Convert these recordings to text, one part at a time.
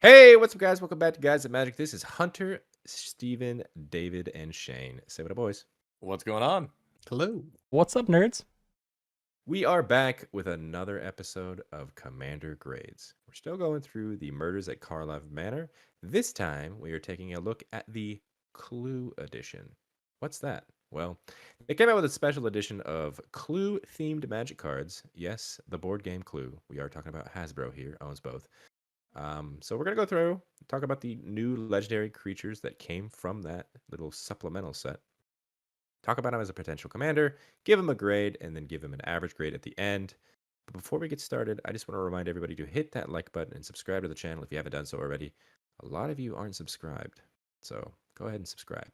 Hey, what's up, guys? Welcome back to Guys at Magic. This is Hunter, Steven, David, and Shane. Say what up, boys. What's going on? Hello. What's up, nerds? We are back with another episode of Commander Grades. We're still going through the murders at Karlov Manor. This time, we are taking a look at the Clue edition. What's that? Well, they came out with a special edition of Clue-themed magic cards. Yes, the board game Clue. We are talking about Hasbro here, owns both. So we're going to go through, talk about the new legendary creatures that came from that little supplemental set. Talk about him as a potential commander, give him a grade, and then give him an average grade at the end. But before we get started, I just want to remind everybody to hit that like button and subscribe to the channel if you haven't done so already. A lot of you aren't subscribed, so go ahead and subscribe.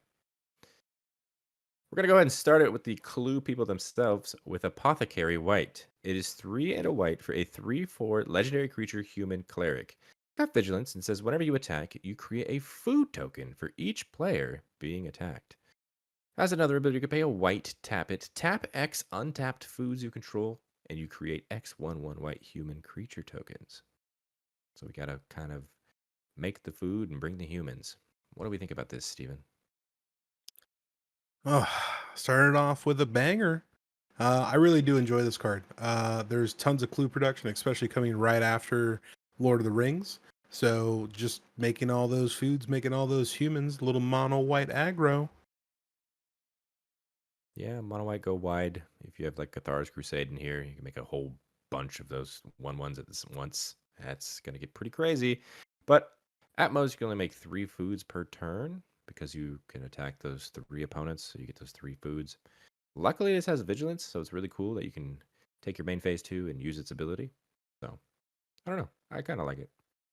We're going to go ahead and start it with the Clue people themselves with Apothecary White. It is 3 and a white for a 3/4 legendary creature human cleric. Got vigilance and says whenever you attack, you create a food token for each player being attacked. Has another ability, you can pay a white, tap it, tap X untapped foods you control, and you create X/1/1 white human creature tokens. So we gotta kind of make the food and bring the humans. What do we think about this, Steven? Oh, started off with a banger. I really do enjoy this card. There's tons of clue production, especially coming right after Lord of the Rings. So just making all those foods, making all those humans, little mono white aggro. Yeah, mono white go wide. If you have like Cathar's Crusade in here, you can make a whole bunch of those 1/1s at this once. That's gonna get pretty crazy. But at most, you can only make 3 foods per turn because you can attack those 3 opponents, so you get those 3 foods. Luckily, this has vigilance, so it's really cool that you can take your main phase 2 and use its ability. So I don't know. I kind of like it.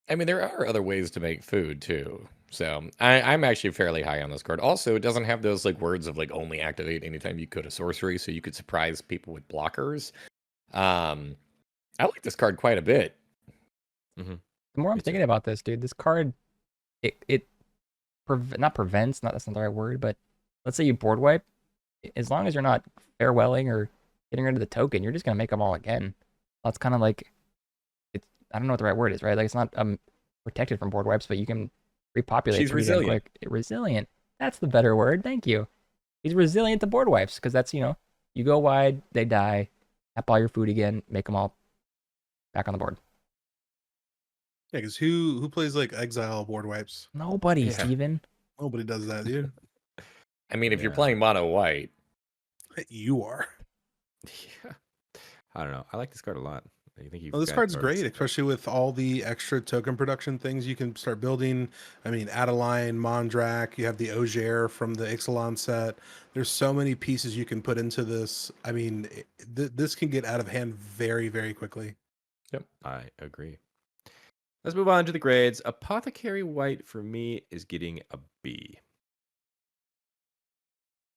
I mean, there are other ways to make food too. So I'm actually fairly high on this card. Also, it doesn't have those like words of like only activate anytime you could a sorcery, so you could surprise people with blockers. I like this card quite a bit. The more I'm Me too. thinking about this, dude, this card, not prevents, that's not the right word, but let's say you board wipe, as long as you're not farewelling or getting rid of the token, you're just gonna make them all again. That's kind of like, I don't know what the right word is, right? Like it's not protected from board wipes, but you can repopulate. She's pretty damn resilient. quick. Resilient. That's the better word. Thank you. He's resilient to board wipes because that's, you go wide, they die, tap all your food again, make them all back on the board. Yeah, because who plays like exile board wipes? Nobody, Yeah. Steven. Nobody does that, dude. I mean, if you're Yeah. playing mono white, You are. Yeah. I don't know. I like this card a lot. I think Well, this card's great, especially with all the extra token production things you can start building. I mean, Adeline, Mondrak, you have the Ogier from the Ixalan set. There's so many pieces you can put into this. I mean, this can get out of hand very, very quickly. Yep. I agree. Let's move on to the grades. Apothecary White for me is getting a B.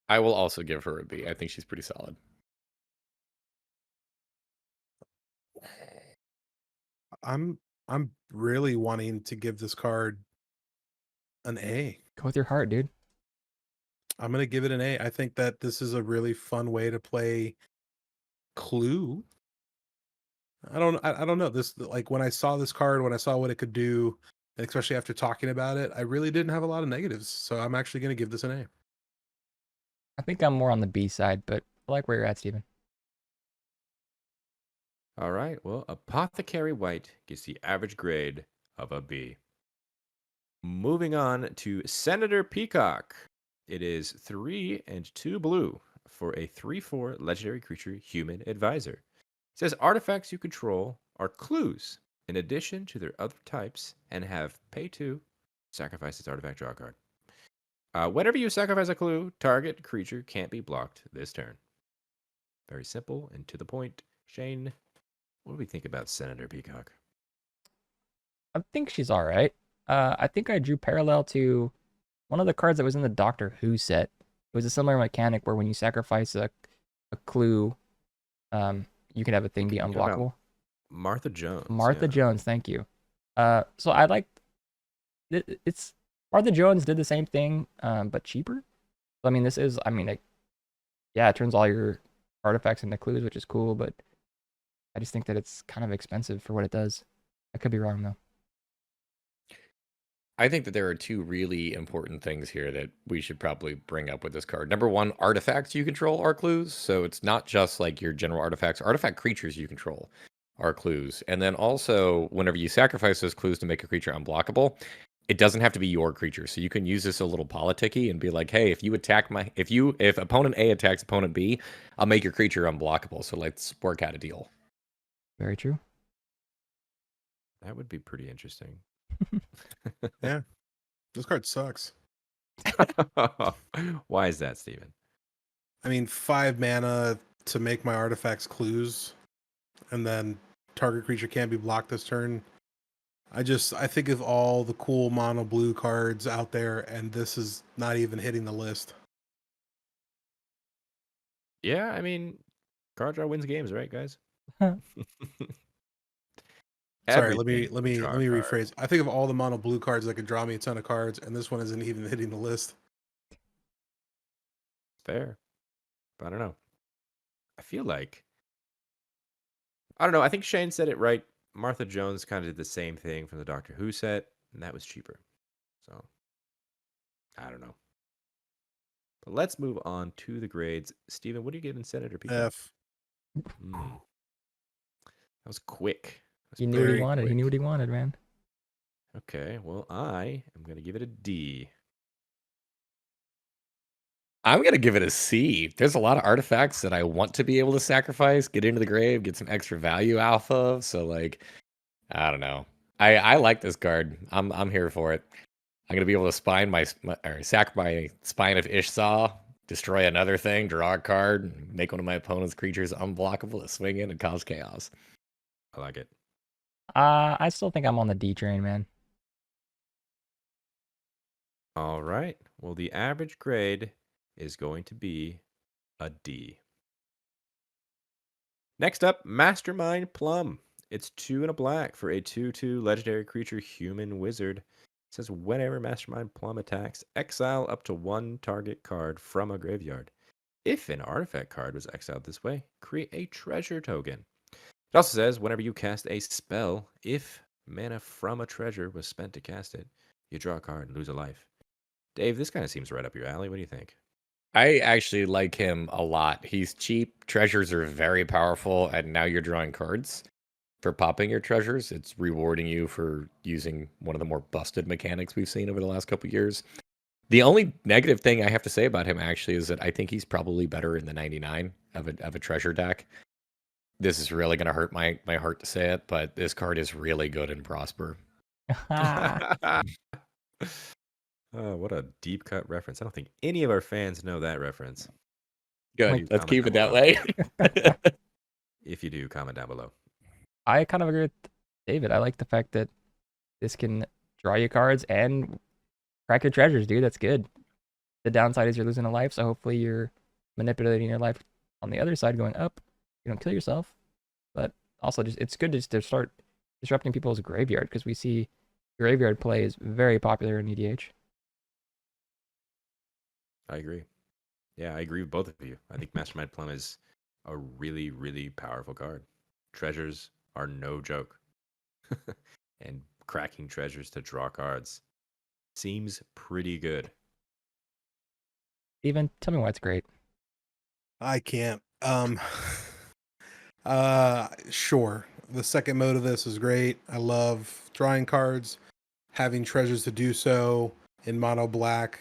I will also give her a B. I think she's pretty solid. I'm really wanting to give this card an A. Go with your heart, dude. I'm gonna give it an A. I think that this is a really fun way to play Clue. I don't know. This, like, when I saw this card, when I saw what it could do, especially after talking about it, I really didn't have a lot of negatives. So I'm actually gonna give this an A. I think I'm more on the B side, but I like where you're at, Steven. All right. Well, Apothecary White gets the average grade of a B. Moving on to Senator Peacock. It is 3 and 2 blue for a 3/4 legendary creature human advisor. It says artifacts you control are clues in addition to their other types and have pay 2, sacrifice its artifact, draw a card. Whenever you sacrifice a clue, target creature can't be blocked this turn. Very simple and to the point. Shane, what do we think about Senator Peacock? I think she's all right. I think I drew parallel to one of the cards that was in the Doctor Who set. It was a similar mechanic where when you sacrifice a clue, you can have a thing be Thinking about unblockable. Martha Jones. Martha yeah. Jones, thank you. So I like it's Martha Jones did the same thing, but cheaper. I mean, it turns all your artifacts into clues, which is cool, but I just think that it's kind of expensive for what it does. I could be wrong though. I think that there are two really important things here that we should probably bring up with this card. Number one, artifacts you control are clues. So it's not just like your general artifacts. Artifact creatures you control are clues. And then also, whenever you sacrifice those clues to make a creature unblockable, it doesn't have to be your creature. So you can use this a little politicky and be like, hey, if you attack if opponent A attacks opponent B, I'll make your creature unblockable. So let's work out a deal. Very true. That would be pretty interesting. Yeah, this card sucks. Why is that, Steven? I mean, 5 mana to make my artifacts clues, and then target creature can't be blocked this turn. I think of all the cool mono blue cards out there, and this is not even hitting the list. Yeah, I mean, card draw wins games, right, guys? Sorry, let me Everything draw card. rephrase. I think of all the mono blue cards that could draw me a ton of cards, and this one isn't even hitting the list. Fair. But I don't know. I feel like I don't know. I think Shane said it right. Martha Jones kind of did the same thing from the Doctor Who set, and that was cheaper. So I don't know. But let's move on to the grades. Steven, what are you giving Senator Peacock? F. That was quick. He knew what he very wanted. He quick. knew what he wanted, man. Okay, well, I am going to give it a D. I'm going to give it a C. There's a lot of artifacts that I want to be able to sacrifice, get into the grave, get some extra value off of. So, like, I don't know. I like this card. I'm here for it. I'm going to be able to sack my Spine of Ishsaw, destroy another thing, draw a card, make one of my opponent's creatures unblockable to swing in and cause chaos. I like it. I still think I'm on the D train, man. All right. Well, the average grade is going to be a D. Next up, Mastermind Plum. It's 2 and a black for a 2/2 legendary creature human wizard. It says whenever Mastermind Plum attacks, exile up to 1 target card from a graveyard. If an artifact card was exiled this way, create a treasure token. It also says whenever you cast a spell, if mana from a treasure was spent to cast it, you draw a card and lose a life. Dave, this kind of seems right up your alley. What do you think? I actually like him a lot. He's cheap. Treasures are very powerful, and now you're drawing cards for popping your treasures. It's rewarding you for using one of the more busted mechanics we've seen over the last couple of years. The only negative thing I have to say about him actually is that I think he's probably better in the 99 of a treasure deck. This is really going to hurt my heart to say it, but this card is really good in Prosper. Oh, what a deep cut reference. I don't think any of our fans know that reference. Good. Like- Let's keep it Comment that down way. If you do, comment down below. I kind of agree with David. I like the fact that this can draw you cards and crack your treasures, dude. That's good. The downside is you're losing a life, so hopefully you're manipulating your life on the other side, going up. You don't kill yourself, but also just it's good to start disrupting people's graveyard because we see graveyard play is very popular in EDH. I agree. Yeah, I agree with both of you. I think Mastermind Plum is a really, really powerful card. Treasures are no joke. And cracking treasures to draw cards seems pretty good. Even tell me why it's great. I can't. Sure. The second mode of this is great. I love drawing cards, having treasures to do so in mono black.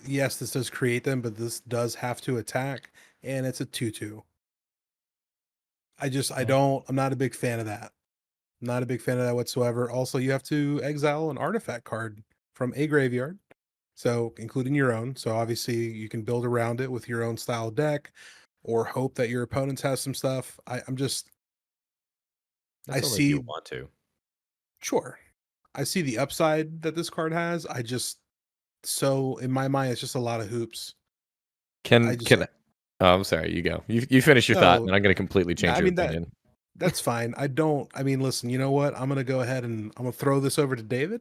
Yes, this does create them, but this does have to attack, and it's a 2/2. I'm not a big fan of that. Not a big fan of that whatsoever. Also, you have to exile an artifact card from a graveyard, so including your own. So obviously you can build around it with your own style deck, or hope that your opponents have some stuff. I'm just That's I only if you see want to. sure. I see the upside that this card has. So in my mind, it's just a lot of hoops. Can oh, I'm sorry, you go. You finish your thought, No, and I'm going to completely no, change I your mean opinion. that's fine. Listen, you know what? I'm gonna go ahead and I'm gonna throw this over to David.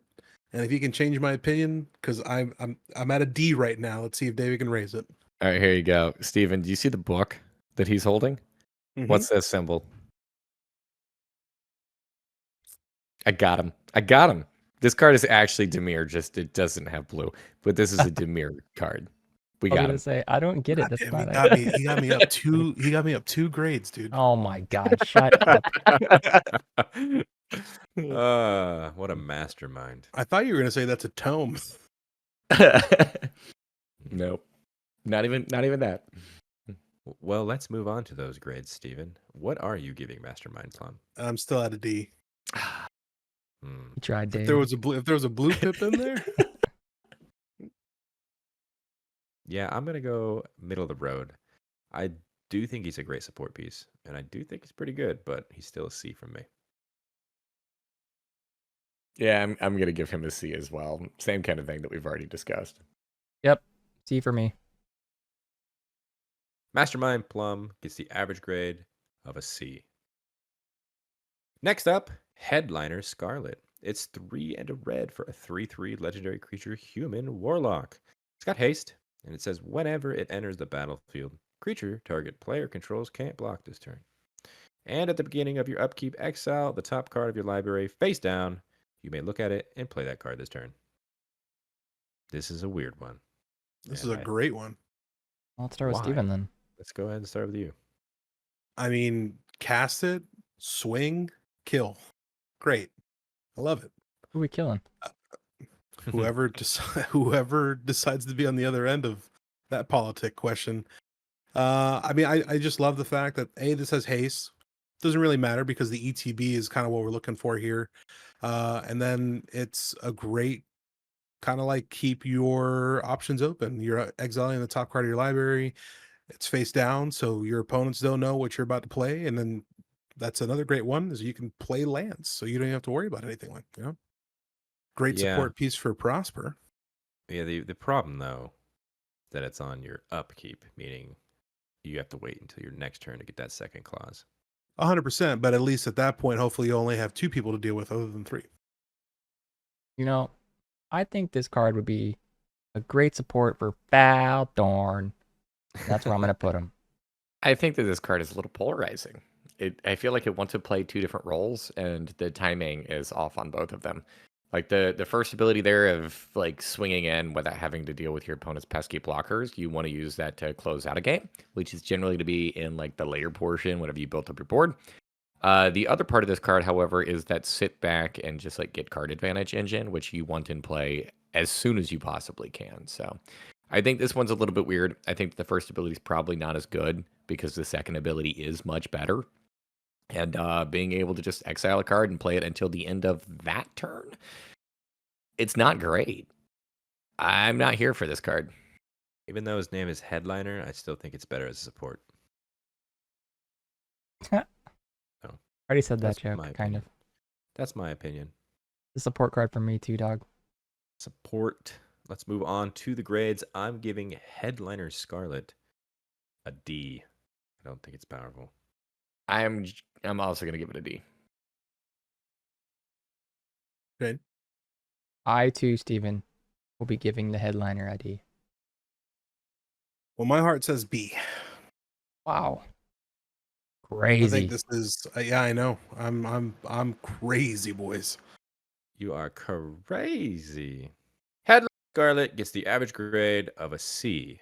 And if you can change my opinion, because I'm at a D right now. Let's see if David can raise it. All right, here you go. Steven, do you see the book that he's holding? Mhm. What's this symbol? I got him. This card is actually Dimir, just it doesn't have blue. But this is a Dimir card. We I was got gonna him. say I don't get it. That's Damn, not he it. got me. He got me up two. He got me up 2 grades, dude. Oh my god! Shut up. What a mastermind. I thought you were gonna say that's a tome. Nope. Not even that. Well, let's move on to those grades, Steven. What are you giving Mastermind Plum? I'm still at a D. Hmm. You tried, If Dave. there was a blue pip in there, Yeah, I'm gonna go middle of the road. I do think he's a great support piece, and I do think he's pretty good, but he's still a C from me. Yeah, I'm gonna give him a C as well. Same kind of thing that we've already discussed. Yep. C for me. Mastermind Plum gets the average grade of a C. Next up, Headliner Scarlett. It's 3 and a red for a 3/3 legendary creature human warlock. It's got haste, and it says whenever it enters the battlefield, creature target player controls can't block this turn. And at the beginning of your upkeep, exile the top card of your library face down. You may look at it and play that card this turn. This is a weird one. this and is a great one. Let's start with Why? Steven then. Let's go ahead and start with you. I mean, cast it, swing, kill. Great. I love it. Who are we killing? Whoever decides to be on the other end of that politic question. I mean, I just love the fact that this has haste. Doesn't really matter because the ETB is kind of what we're looking for here. And then it's a great kind of like keep your options open. You're exiling the top card of your library. It's face down, so your opponents don't know what you're about to play. And then that's another great one is you can play lands, so you don't have to worry about anything like great Yeah. support piece for Prosper. Yeah, the problem though, that it's on your upkeep, meaning you have to wait until your next turn to get that second clause. 100%, but at least at that point, hopefully you only have 2 people to deal with other than 3. You know, I think this card would be a great support for Baldorn. That's where I'm gonna put him. I think that this card is a little polarizing. I feel like it wants to play 2 different roles, and the timing is off on both of them. Like the first ability there of like swinging in without having to deal with your opponent's pesky blockers, you want to use that to close out a game, which is generally to be in like the later portion whenever you built up your board. The other part of this card, however, is that sit back and just like get card advantage engine, which you want in play as soon as you possibly can. So I think this one's a little bit weird. I think the first ability is probably not as good because the second ability is much better. And being able to just exile a card and play it until the end of that turn, it's not great. I'm not here for this card. Even though his name is Headliner, I still think it's better as a support. Already said that That's joke, my kind opinion. of. That's my opinion. The support card for me too, dog. Support. Let's move on to the grades. I'm giving Headliner Scarlet a D. I don't think it's powerful. I'm also gonna give it a D. Okay. I too, Steven, will be giving the Headliner a D. Well, my heart says B. Wow. I Crazy. think this is yeah, I know. I'm crazy, boys. You are crazy. Headliner Scarlet gets the average grade of a C.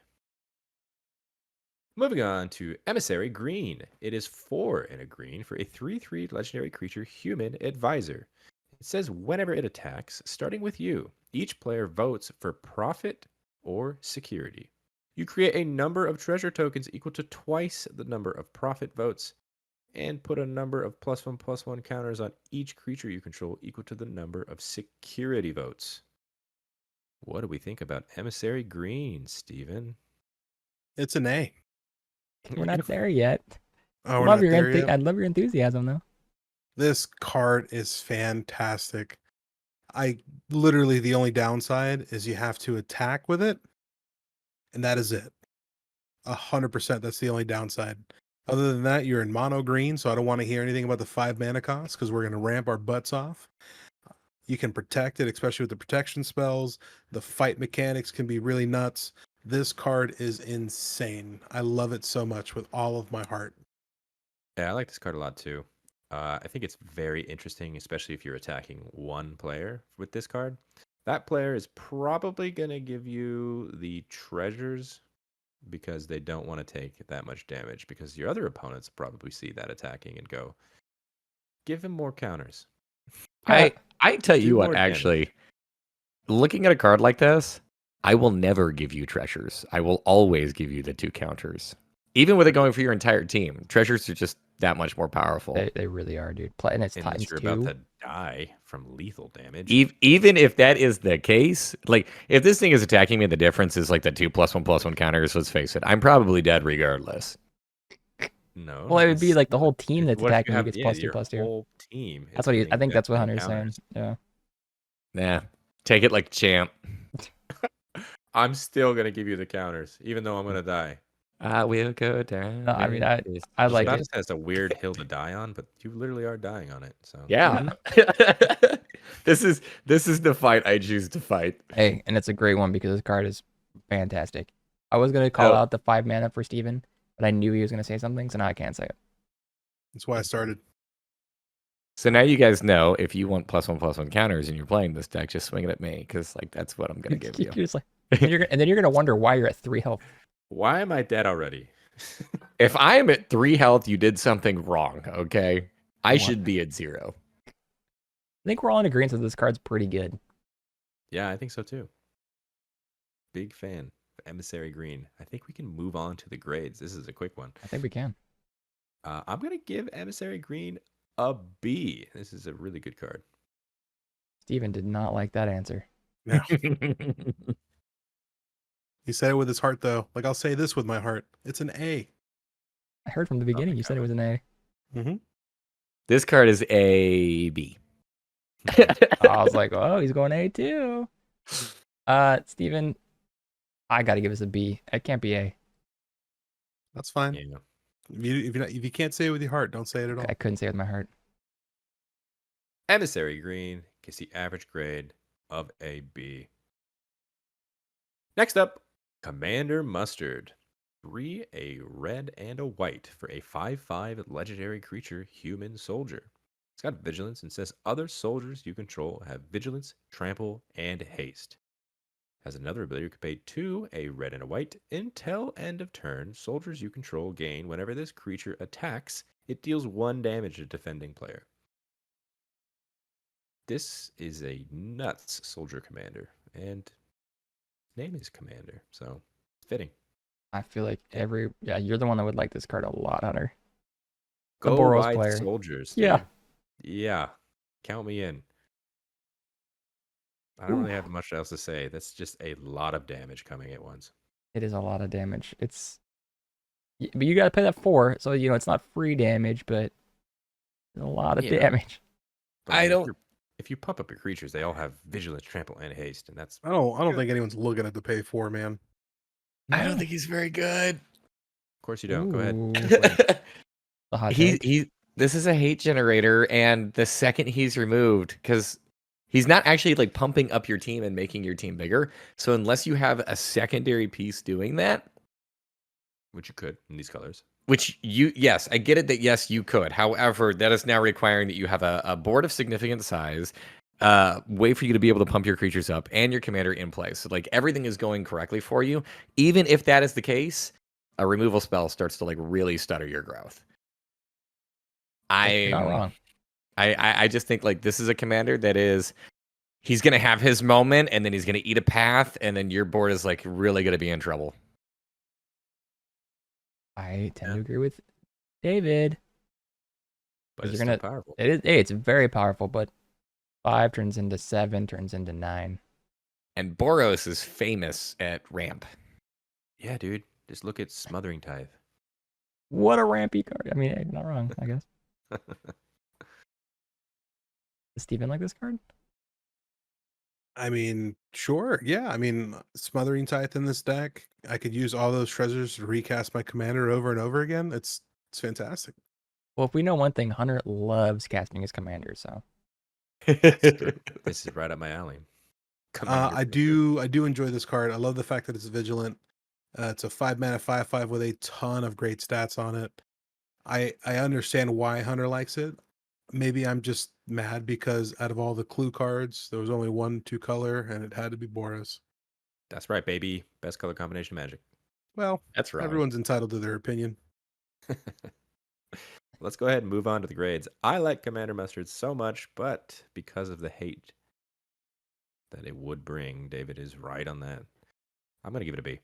Moving on to Emissary Green. It is 4 and a green for a 3/3 legendary creature human advisor. It says whenever it attacks, starting with you, each player votes for profit or security. You create a number of treasure tokens equal to twice the number of profit votes, and put a number of +1/+1 counters on each creature you control equal to the number of security votes. What do we think about Emissary Green, Steven? It's an A. We're not there yet. Oh, we're not there yet. I love your enthusiasm though. This card is fantastic. Literally the only downside is you have to attack with it, and that is it. 100%. That's the only downside. Other than that, you're in mono green, so I don't want to hear anything about the 5 mana cost because we're going to ramp our butts off. You can protect it, especially with the protection spells. The fight mechanics can be really nuts. This card is insane. I love it so much with all of my heart. Yeah, I like this card a lot too. I think it's very interesting, especially if you're attacking one player with this card. That player is probably going to give you the treasures because they don't want to take that much damage, because your other opponents probably see that attacking and go, give him more counters. I tell Do you what, more damage. actually, looking at a card like this, I will never give you treasures. I will always give you the 2 counters. Even with it going for your entire team, treasures are just that much more powerful. They really are, dude. And it's Unless Titans you're about 2. to die from lethal damage. Even if that is the case, like if this thing is attacking me, the difference is like the 2+1/+1 counters. Let's face it, I'm probably dead regardless. No. Well, it would be it's like the not. whole team that's What if attacking you have, gets yeah, +2 your +2. whole team That's is what I getting think that's what death Hunter's saying. counters. Yeah. Nah, take it like champ. I'm still gonna give you the counters, even though I'm gonna die. I will go down. No, I mean, with this I like That it. just has a weird hill to die on, but you literally are dying on it. So Yeah. This is the fight I choose to fight. Hey, and it's a great one because this card is fantastic. I was gonna call Oh. out the 5 mana for Steven, but I knew he was gonna say something, so now I can't say it. That's why I started. So now you guys know if you want +1/+1 counters and you're playing this deck, just swing it at me because like that's what I'm gonna give you. You're just like, and then you're gonna wonder why you're at 3 health. why am I dead already? If I am at 3 health, you did something wrong. Okay, I What? should be at 0. I think we're all in agreement that this card's pretty good. Yeah, I think so too. Big fan of Emissary Green. I think we can move on to the grades. This is a quick one. I think we can. I'm gonna give Emissary Green a B. This is a really good card. Steven did not like that answer. Yeah. He said it with his heart, though. Like, I'll say this with my heart. It's an A. I heard from the beginning you said it was an A. Mm-hmm. This card is a B. I was like, oh, he's going A too. Steven, I gotta give us a B. It can't be A. That's fine. Yeah. If you can't say it with your heart, don't say it at all. I couldn't say it with my heart. Emissary Green gets the average grade of a B. Next up, Commander Mustard. 3, a red and a white for a 5/5 legendary creature, human soldier. It's got vigilance and says other soldiers you control have vigilance, trample, and haste. Has another ability you can pay 2, a red and a white. Until end of turn, soldiers you control gain whenever this creature attacks, it deals 1 damage to defending player. This is a nuts soldier commander, and name is Commander, so fitting. I feel like you're the one that would like this card a lot, Hunter. The Go Boros wide player. soldiers. Yeah. Dude. Yeah. Count me in. I don't really have much else to say. That's just a lot of damage coming at once. It is a lot of damage. But you gotta pay that 4, so it's not free damage, but it's a lot of Yeah. damage. But I mean, don't- If you pump up your creatures, they all have vigilance, trample, and haste, and that's I don't think anyone's looking at the pay for, man. I don't think he's very good. of course you don't. Go ahead. Ooh. Explain. The hot take. This is a hate generator, and the second he's removed, because he's not actually like pumping up your team and making your team bigger. So unless you have a secondary piece doing that, Which you could in these colors. yes, I get it that yes, you could. However, that is now requiring that you have a board of significant size, way for you to be able to pump your creatures up and your commander in place. So like everything is going correctly for you. Even if that is the case, a removal spell starts to like really stutter your growth. You're not wrong. I just think like this is a commander that he's gonna have his moment and then he's gonna eat a path and then your board is like really gonna be in trouble. I tend to agree with David. But You're it's gonna- still powerful. It's very powerful, but 5 turns into 7, turns into 9. And Boros is famous at ramp. Yeah, dude. Just look at Smothering Tithe. What a rampy card. I mean, hey, you're not wrong, I guess. Does Steven like this card? I mean, sure. Yeah. I mean, Smothering Tithe in this deck. I could use all those treasures to recast my commander over and over again. It's fantastic. Well, if we know one thing, Hunter loves casting his commander, so. This is right up my alley. Commander I do enjoy this card. I love the fact that it's vigilant. It's a 5 mana 5/5 with a ton of great stats on it. I understand why Hunter likes it. maybe I'm just mad because out of all the clue cards, there was only one 2-color, and it had to be Boris. That's right, baby. Best color combination Magic. Well, That's wrong. everyone's entitled to their opinion. Let's go ahead and move on to the grades. I like Commander Mustard so much, but because of the hate that it would bring, David is right on that. I'm going to give it a B.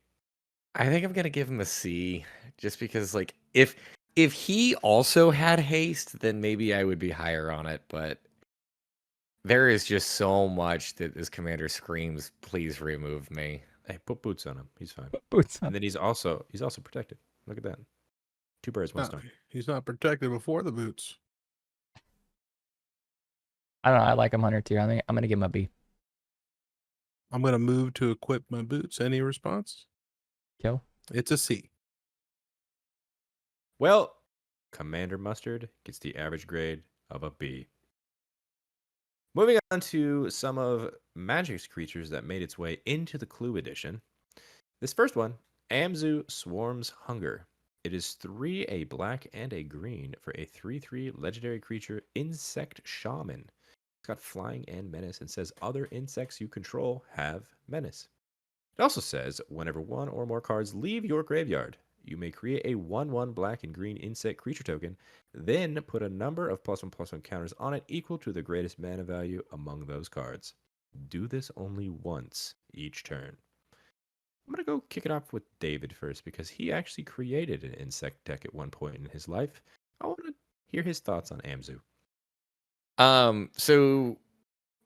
I think I'm gonna give him a C, just because like if he also had haste, then maybe I would be higher on it. But there is just so much that this commander screams, "Please remove me." Hey, put boots on him. He's fine. Boots And on. then he's also protected. Look at that. 2 birds, 1 No, stone. he's not protected before the boots. I don't know. I like him Hunter too. I'm gonna give him a B. I'm going to move to equip my boots. Any response? Kill. It's a C. Well, Commander Mustard gets the average grade of a B. Moving on to some of Magic's creatures that made its way into the Clue Edition. This first one, Amzu Swarm's Hunger. It is 3 a black and a green for a 3/3 legendary creature, Insect Shaman. It's got flying and menace and says other insects you control have menace. It also says whenever 1 or more cards leave your graveyard, you may create a 1/1 black and green insect creature token, then put a number of +1/+1 counters on it equal to the greatest mana value among those cards. Do this only once each turn. I'm going to go kick it off with David first because he actually created an insect deck at one point in his life. I want to hear his thoughts on Amzu. So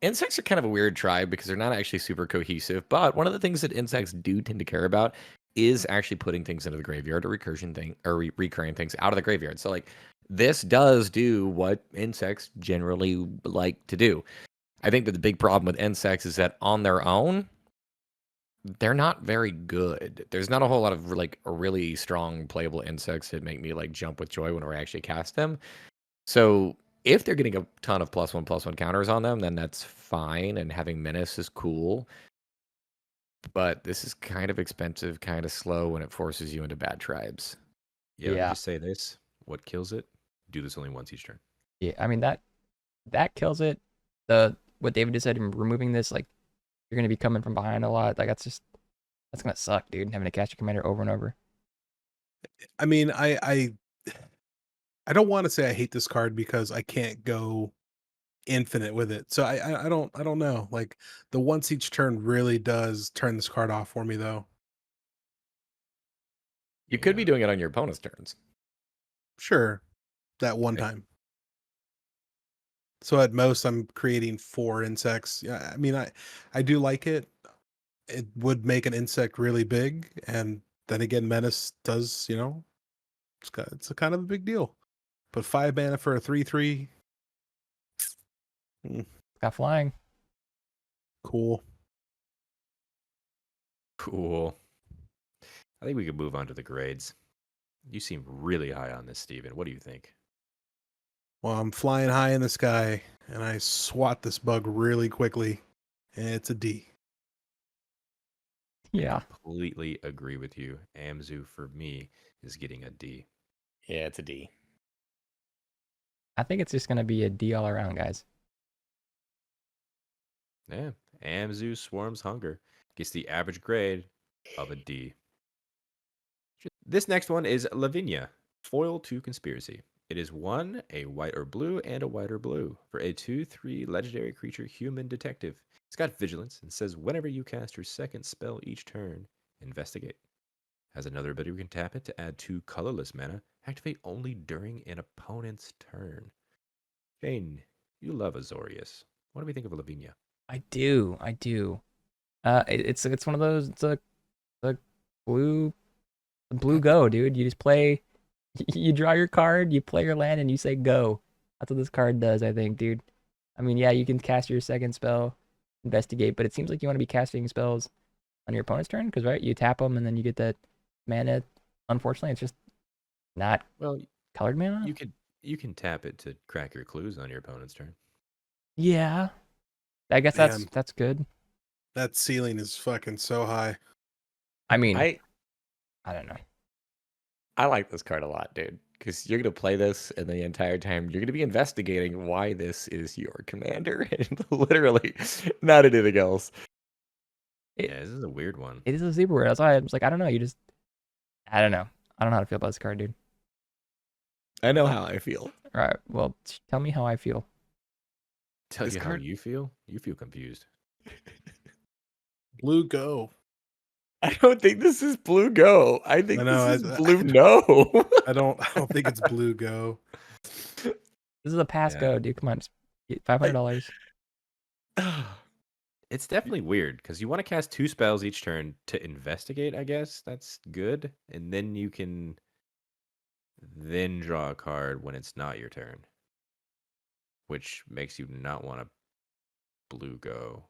insects are kind of a weird tribe because they're not actually super cohesive. But one of the things that insects do tend to care about is actually putting things into the graveyard or recurring things out of the graveyard. So like this does do what insects generally like to do. I think that the big problem with insects is that on their own, they're not very good. There's not a whole lot of like really strong playable insects that make me like jump with joy when we actually cast them. So if they're getting a ton of +1/+1 counters on them, then that's fine. And having menace is cool. But this is kind of expensive, kind of slow when it forces you into bad tribes. Yeah, let me Yeah. just say this. What kills it? Do this only once each turn. Yeah, I mean that kills it. What David just said in removing this, like you're gonna be coming from behind a lot. Like that's gonna suck, dude. Having to cast your commander over and over. I mean, I don't want to say I hate this card because I can't go infinite with it. So I don't know. Like the once each turn really does turn this card off for me though. You could be Yeah. doing it on your opponent's turns. Sure. That one Okay. time. So at most I'm creating 4 insects. Yeah, I mean I do like it. It would make an insect really big, and then again menace does, it's a kind of a big deal. But 5 mana for a 3/3, Got flying. cool. Cool. I think we could move on to the grades. You seem really high on this, Steven. What do you think? Well, I'm flying high in the sky and I swat this bug really quickly, and it's a D. Yeah. Completely agree with you. Amzu, for me, is getting a D. Yeah, it's a D. I think it's just gonna be a D all around, guys. Yeah. Amzu Swarm's Hunger gets the average grade of a D. This next one is Lavinia, Foil to Conspiracy. It is 1, a white or blue, and a white or blue for a 2/3 legendary creature human detective. It's got vigilance and says whenever you cast your second spell each turn, investigate. Has another ability we can tap it to add 2 colorless mana. Activate only during an opponent's turn. Jane, you love Azorius. What do we think of Lavinia? I do. It's one of those. It's a blue go, dude. You just play. You draw your card, you play your land, and you say go. That's what this card does, I think, dude. I mean, yeah, you can cast your second spell, investigate, but it seems like you want to be casting spells on your opponent's turn, because right, you tap them and then you get that mana. Unfortunately, it's just not Well, colored mana. you can tap it to crack your clues on your opponent's turn. Yeah, I guess Man. that's good. That ceiling is fucking so high. I mean, I I don't know. I like this card a lot, dude. Because you're gonna play this, and the entire time you're gonna be investigating why this is your commander, and literally not anything else. It, Yeah, this is a weird one. it is a super weird. That's why I was like, I don't know. I don't know. I don't know how to feel about this card, dude. I know how I feel. All right. Well, tell me how I feel. Tell This you card- how you feel. You feel confused. Blue go. I don't think this is blue go. I think I know, this is blue no. I don't think it's blue go. This is a pass Yeah. go, dude. Come on, just $500. It's definitely weird because you want to cast 2 spells each turn to investigate, I guess. That's good. And then you can then draw a card when it's not your turn, which makes you not want to blue go.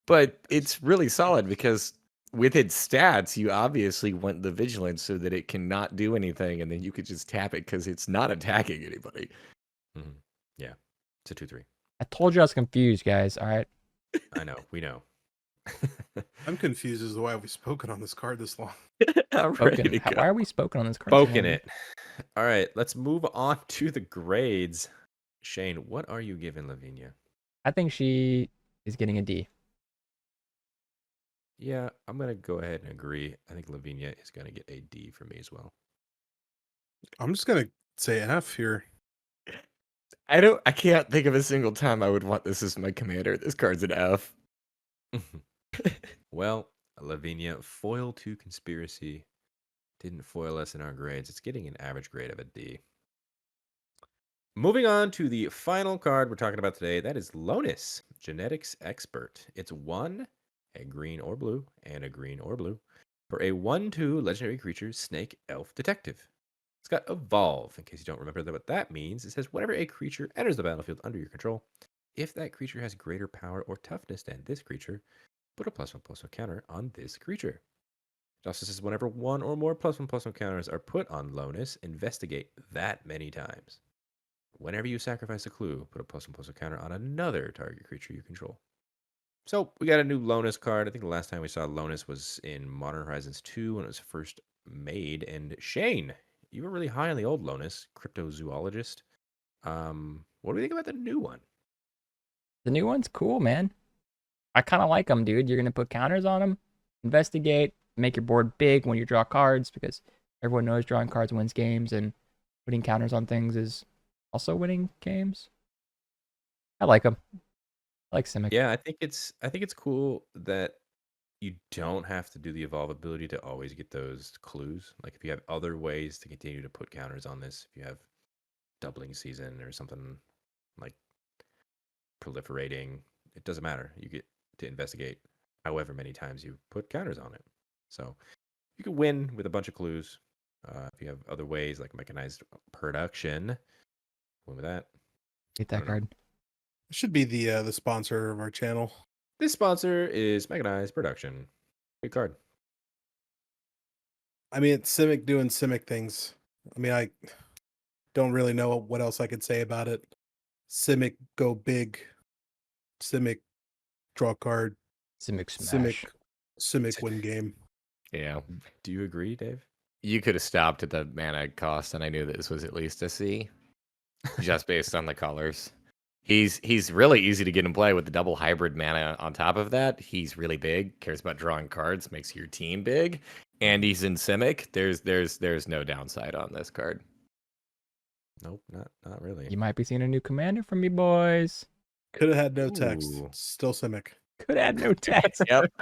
But it's really solid because with its stats, you obviously want the vigilance so that it cannot do anything, and then you could just tap it because it's not attacking anybody. Mhm. Yeah, it's a 2/3. I told you I was confused, guys. All right. I know, we know. I'm confused as to why we've spoken on this card this long. I'm ready to Why go. are we spoken on this card? so Spoken long? it. All right, let's move on to the grades. Shane, what are you giving Lavinia? I think she is getting a D. Yeah, I'm gonna go ahead and agree. I think Lavinia is gonna get a D for me as well. I'm just gonna say F here. I can't think of a single time I would want this as my commander. This card's an F. Well, Lavinia, foil to conspiracy. Didn't foil us in our grades. It's getting an average grade of a D. Moving on to the final card we're talking about today. That is Lonis, Genetics Expert. It's 1, a green or blue, and a green or blue, for a 1/2 legendary creature, Snake Elf Detective. It's got Evolve. In case you don't remember what that means, it says whenever a creature enters the battlefield under your control, if that creature has greater power or toughness than this creature, put a +1/+1 counter on this creature. It also says whenever 1 or more +1/+1 counters are put on Lonis, investigate that many times. Whenever you sacrifice a clue, put a +1/+1 counter on another target creature you control. So we got a new Lonis card. I think the last time we saw Lonis was in Modern Horizons 2 when it was first made. And Shane, you were really high on the old Lonis, cryptozoologist. What do we think about the new one? The new one's cool, man. I kind of like them, dude. You're gonna put counters on them, investigate, make your board big when you draw cards because everyone knows drawing cards wins games, and putting counters on things is also winning games. I like them. I like Simic. Yeah, I think it's cool that you don't have to do the evolve ability to always get those clues. Like if you have other ways to continue to put counters on this, if you have doubling season or something like proliferating, it doesn't matter. You get to investigate however many times you put counters on it. So you can win with a bunch of clues. If you have other ways like mechanized production, win with that. Get I that don't know. card. It should be the sponsor of our channel. This sponsor is Mechanized Production. Good card. I mean, it's Simic doing Simic things. I mean, I don't really know what else I could say about it. Simic go big. Simic draw card. Simic smash. Simic win game. Yeah. Do you agree, Dave? You could have stopped at the mana cost, and I knew that this was at least a C, just based on the colors. He's really easy to get in play with the double hybrid mana on top of that. He's really big, cares about drawing cards, makes your team big, and he's in Simic. There's no downside on this card. Nope, not really. You might be seeing a new commander from me, boys. Could have had no text. Ooh. Still Simic. Could add no text. Yep.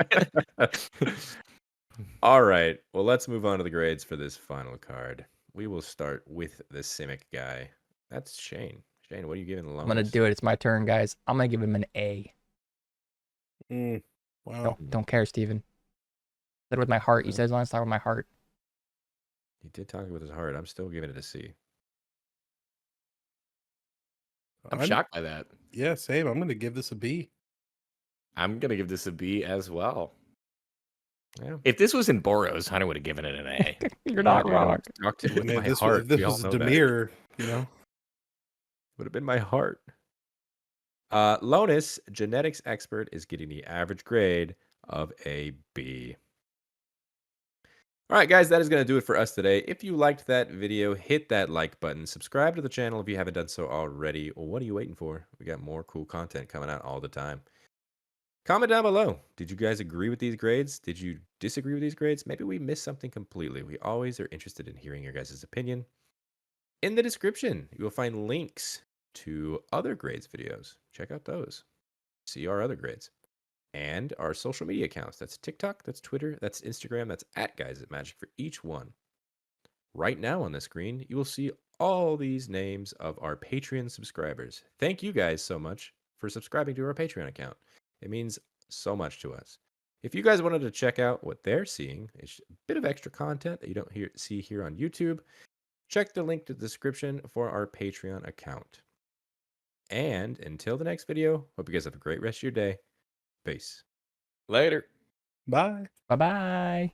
All right. Well, let's move on to the grades for this final card. We will start with the Simic guy. That's Shane. Shane, what are you giving the Lonis? I'm gonna do it. It's my turn, guys. I'm gonna give him an A. Wow. Don't care, Steven. Said with my heart. You Yeah. said as long as I talk with my heart. He did talk with his heart. I'm still giving it a C. I'm shocked by that. Yeah, same. I'm going to give this a B. I'm gonna give this a B as well. Yeah. If this was in Boros, Hunter would have given it an A. You're not wrong. Talked it with Man, my if heart. this We all was know that. Demir, you know. Would have been my heart. Lonis, genetics expert, is getting the average grade of a B. All right, guys, that is going to do it for us today. If you liked that video, hit that like button. Subscribe to the channel if you haven't done so already. Well, what are you waiting for? We got more cool content coming out all the time. Comment down below. Did you guys agree with these grades? Did you disagree with these grades? Maybe we missed something completely. We always are interested in hearing your guys' opinion. In the description, you will find links to other grades videos. Check out those. See our other grades. And our social media accounts. That's TikTok, that's Twitter, that's Instagram, that's @GuysAtMagic for each one. Right now on the screen, you will see all these names of our Patreon subscribers. Thank you guys so much for subscribing to our Patreon account. It means so much to us. If you guys wanted to check out what they're seeing, it's a bit of extra content that you don't see here on YouTube, check the link to the description for our Patreon account. And until the next video, hope you guys have a great rest of your day. Peace. Later. Bye. Bye bye.